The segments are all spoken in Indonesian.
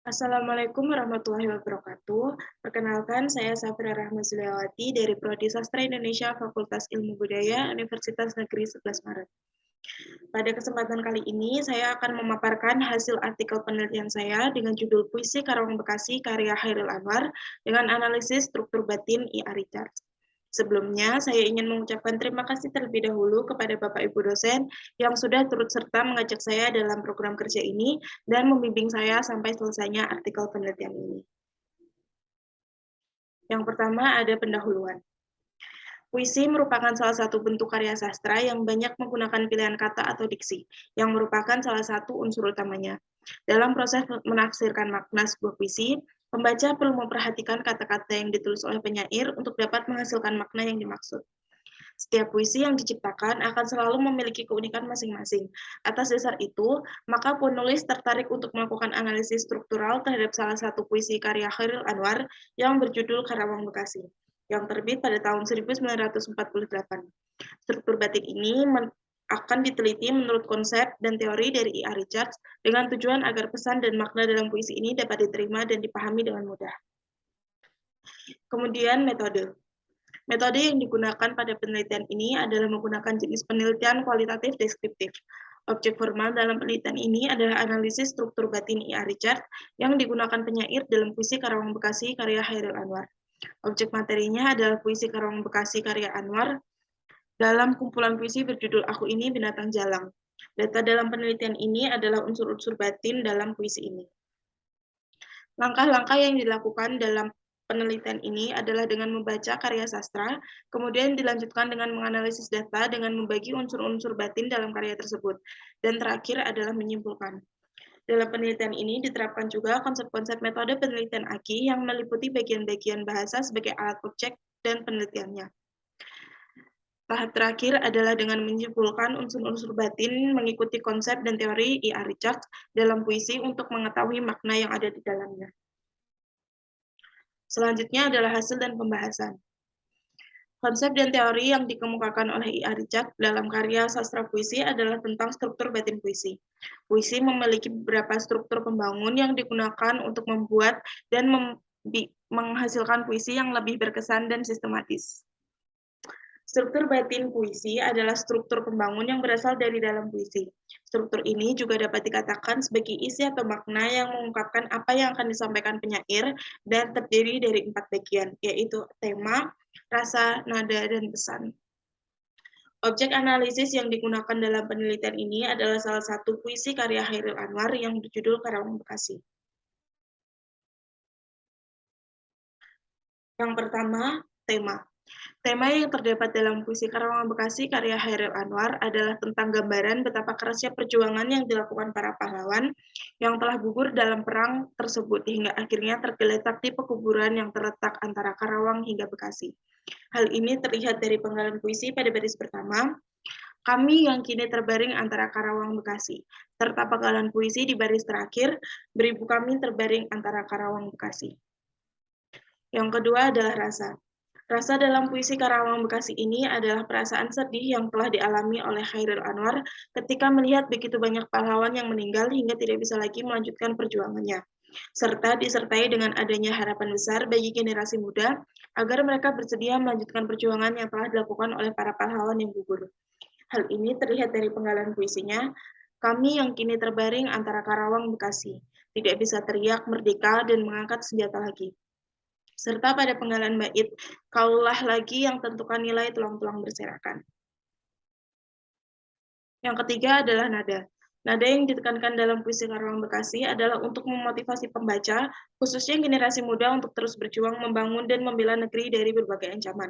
Assalamualaikum warahmatullahi wabarakatuh. Perkenalkan, saya Safira Rahma Zuliawati dari Prodi Sastra Indonesia Fakultas Ilmu Budaya Universitas Negeri 11 Maret. Pada kesempatan kali ini, saya akan memaparkan hasil artikel penelitian saya dengan judul Puisi Karawang Bekasi karya Chairil Anwar dengan analisis struktur batin I.A. Richards. Sebelumnya, saya ingin mengucapkan terima kasih terlebih dahulu kepada Bapak Ibu dosen yang sudah turut serta mengajak saya dalam program kerja ini dan membimbing saya sampai selesainya artikel penelitian ini. Yang pertama ada pendahuluan. Puisi merupakan salah satu bentuk karya sastra yang banyak menggunakan pilihan kata atau diksi, yang merupakan salah satu unsur utamanya. Dalam proses menafsirkan makna sebuah puisi, pembaca perlu memperhatikan kata-kata yang ditulis oleh penyair untuk dapat menghasilkan makna yang dimaksud. Setiap puisi yang diciptakan akan selalu memiliki keunikan masing-masing. Atas dasar itu, maka penulis tertarik untuk melakukan analisis struktural terhadap salah satu puisi karya Chairil Anwar yang berjudul Karawang Bekasi, yang terbit pada tahun 1948. Struktur batik ini akan diteliti menurut konsep dan teori dari I.A. Richards dengan tujuan agar pesan dan makna dalam puisi ini dapat diterima dan dipahami dengan mudah. Kemudian metode. Metode yang digunakan pada penelitian ini adalah menggunakan jenis penelitian kualitatif deskriptif. Objek formal dalam penelitian ini adalah analisis struktur batin I.A. Richards yang digunakan penyair dalam puisi Karawang Bekasi karya Chairil Anwar. Objek materinya adalah puisi Karawang Bekasi karya Anwar dalam kumpulan puisi berjudul Aku Ini Binatang Jalang. Data dalam penelitian ini adalah unsur-unsur batin dalam puisi ini. Langkah-langkah yang dilakukan dalam penelitian ini adalah dengan membaca karya sastra, kemudian dilanjutkan dengan menganalisis data dengan membagi unsur-unsur batin dalam karya tersebut, dan terakhir adalah menyimpulkan. Dalam penelitian ini diterapkan juga konsep-konsep metode penelitian AKI yang meliputi bagian-bagian bahasa sebagai alat objek dan penelitiannya. Tahap terakhir adalah dengan menyimpulkan unsur-unsur batin mengikuti konsep dan teori I.A. Richards dalam puisi untuk mengetahui makna yang ada di dalamnya. Selanjutnya adalah hasil dan pembahasan. Konsep dan teori yang dikemukakan oleh I.A. Richards dalam karya sastra puisi adalah tentang struktur batin puisi. Puisi memiliki beberapa struktur pembangun yang digunakan untuk membuat dan menghasilkan puisi yang lebih berkesan dan sistematis. Struktur batin puisi adalah struktur pembangun yang berasal dari dalam puisi. Struktur ini juga dapat dikatakan sebagai isi atau makna yang mengungkapkan apa yang akan disampaikan penyair dan terdiri dari 4 bagian, yaitu tema, rasa, nada, dan pesan. Objek analisis yang digunakan dalam penelitian ini adalah salah satu puisi karya Chairil Anwar yang berjudul Karawang Bekasi. Yang pertama, tema. Tema yang terdapat dalam puisi Karawang Bekasi karya Chairil Anwar adalah tentang gambaran betapa kerasnya perjuangan yang dilakukan para pahlawan yang telah gugur dalam perang tersebut hingga akhirnya tergeletak di pekuburan yang terletak antara Karawang hingga Bekasi. Hal ini terlihat dari penggalan puisi pada baris pertama, kami yang kini terbaring antara Karawang Bekasi, serta penggalan puisi di baris terakhir, beribu kami terbaring antara Karawang Bekasi. Yang kedua adalah rasa. Rasa dalam puisi Karawang Bekasi ini adalah perasaan sedih yang telah dialami oleh Chairil Anwar ketika melihat begitu banyak pahlawan yang meninggal hingga tidak bisa lagi melanjutkan perjuangannya, serta disertai dengan adanya harapan besar bagi generasi muda agar mereka bersedia melanjutkan perjuangan yang telah dilakukan oleh para pahlawan yang gugur. Hal ini terlihat dari penggalan puisinya, kami yang kini terbaring antara Karawang Bekasi, tidak bisa teriak merdeka dan mengangkat senjata lagi. Serta pada penggalan bait, kaulah lagi yang tentukan nilai tulang-tulang berserakan. Yang ketiga adalah nada. Nada yang ditekankan dalam puisi Karawang Bekasi adalah untuk memotivasi pembaca, khususnya generasi muda untuk terus berjuang membangun dan membela negeri dari berbagai ancaman.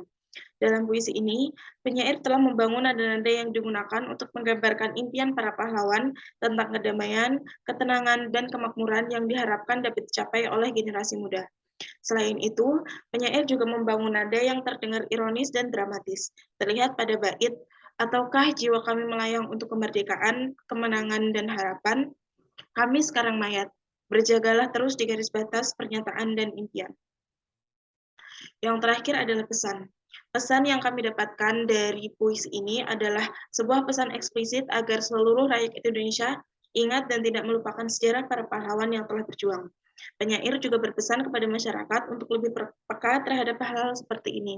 Dalam puisi ini, penyair telah membangun nada-nada yang digunakan untuk menggambarkan impian para pahlawan tentang kedamaian, ketenangan, dan kemakmuran yang diharapkan dapat dicapai oleh generasi muda. Selain itu, penyair juga membangun nada yang terdengar ironis dan dramatis. Terlihat pada bait, ataukah jiwa kami melayang untuk kemerdekaan, kemenangan, dan harapan? Kami sekarang mayat, berjagalah terus di garis batas pernyataan dan impian. Yang terakhir adalah pesan. Pesan yang kami dapatkan dari puisi ini adalah sebuah pesan eksplisit agar seluruh rakyat Indonesia ingat dan tidak melupakan sejarah para pahlawan yang telah berjuang. Penyair juga berpesan kepada masyarakat untuk lebih peka terhadap hal-hal seperti ini.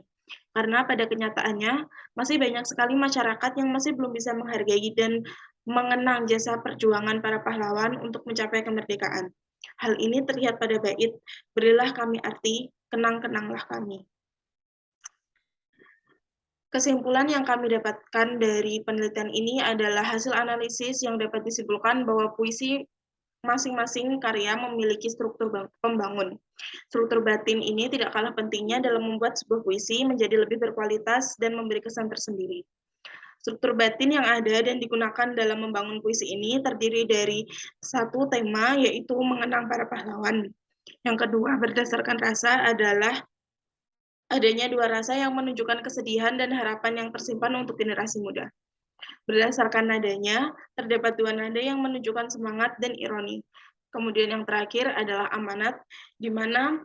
Karena pada kenyataannya, masih banyak sekali masyarakat yang masih belum bisa menghargai dan mengenang jasa perjuangan para pahlawan untuk mencapai kemerdekaan. Hal ini terlihat pada bait, "Berilah kami arti, kenang-kenanglah kami." Kesimpulan yang kami dapatkan dari penelitian ini adalah hasil analisis yang dapat disimpulkan bahwa puisi masing-masing karya memiliki struktur pembangun. Struktur batin ini tidak kalah pentingnya dalam membuat sebuah puisi menjadi lebih berkualitas dan memberi kesan tersendiri. Struktur batin yang ada dan digunakan dalam membangun puisi ini terdiri dari satu tema, yaitu mengenang para pahlawan. Yang kedua, berdasarkan rasa adalah adanya dua rasa yang menunjukkan kesedihan dan harapan yang tersimpan untuk generasi muda. Berdasarkan nadanya, terdapat dua nada yang menunjukkan semangat dan ironi. Kemudian yang terakhir adalah amanat, di mana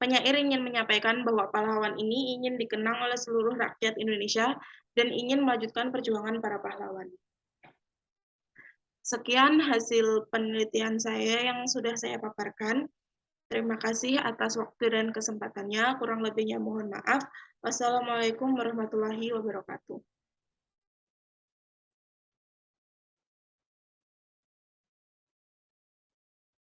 penyair ingin menyampaikan bahwa pahlawan ini ingin dikenang oleh seluruh rakyat Indonesia dan ingin melanjutkan perjuangan para pahlawan. Sekian hasil penelitian saya yang sudah saya paparkan. Terima kasih atas waktu dan kesempatannya. Kurang lebihnya mohon maaf. Wassalamualaikum warahmatullahi wabarakatuh.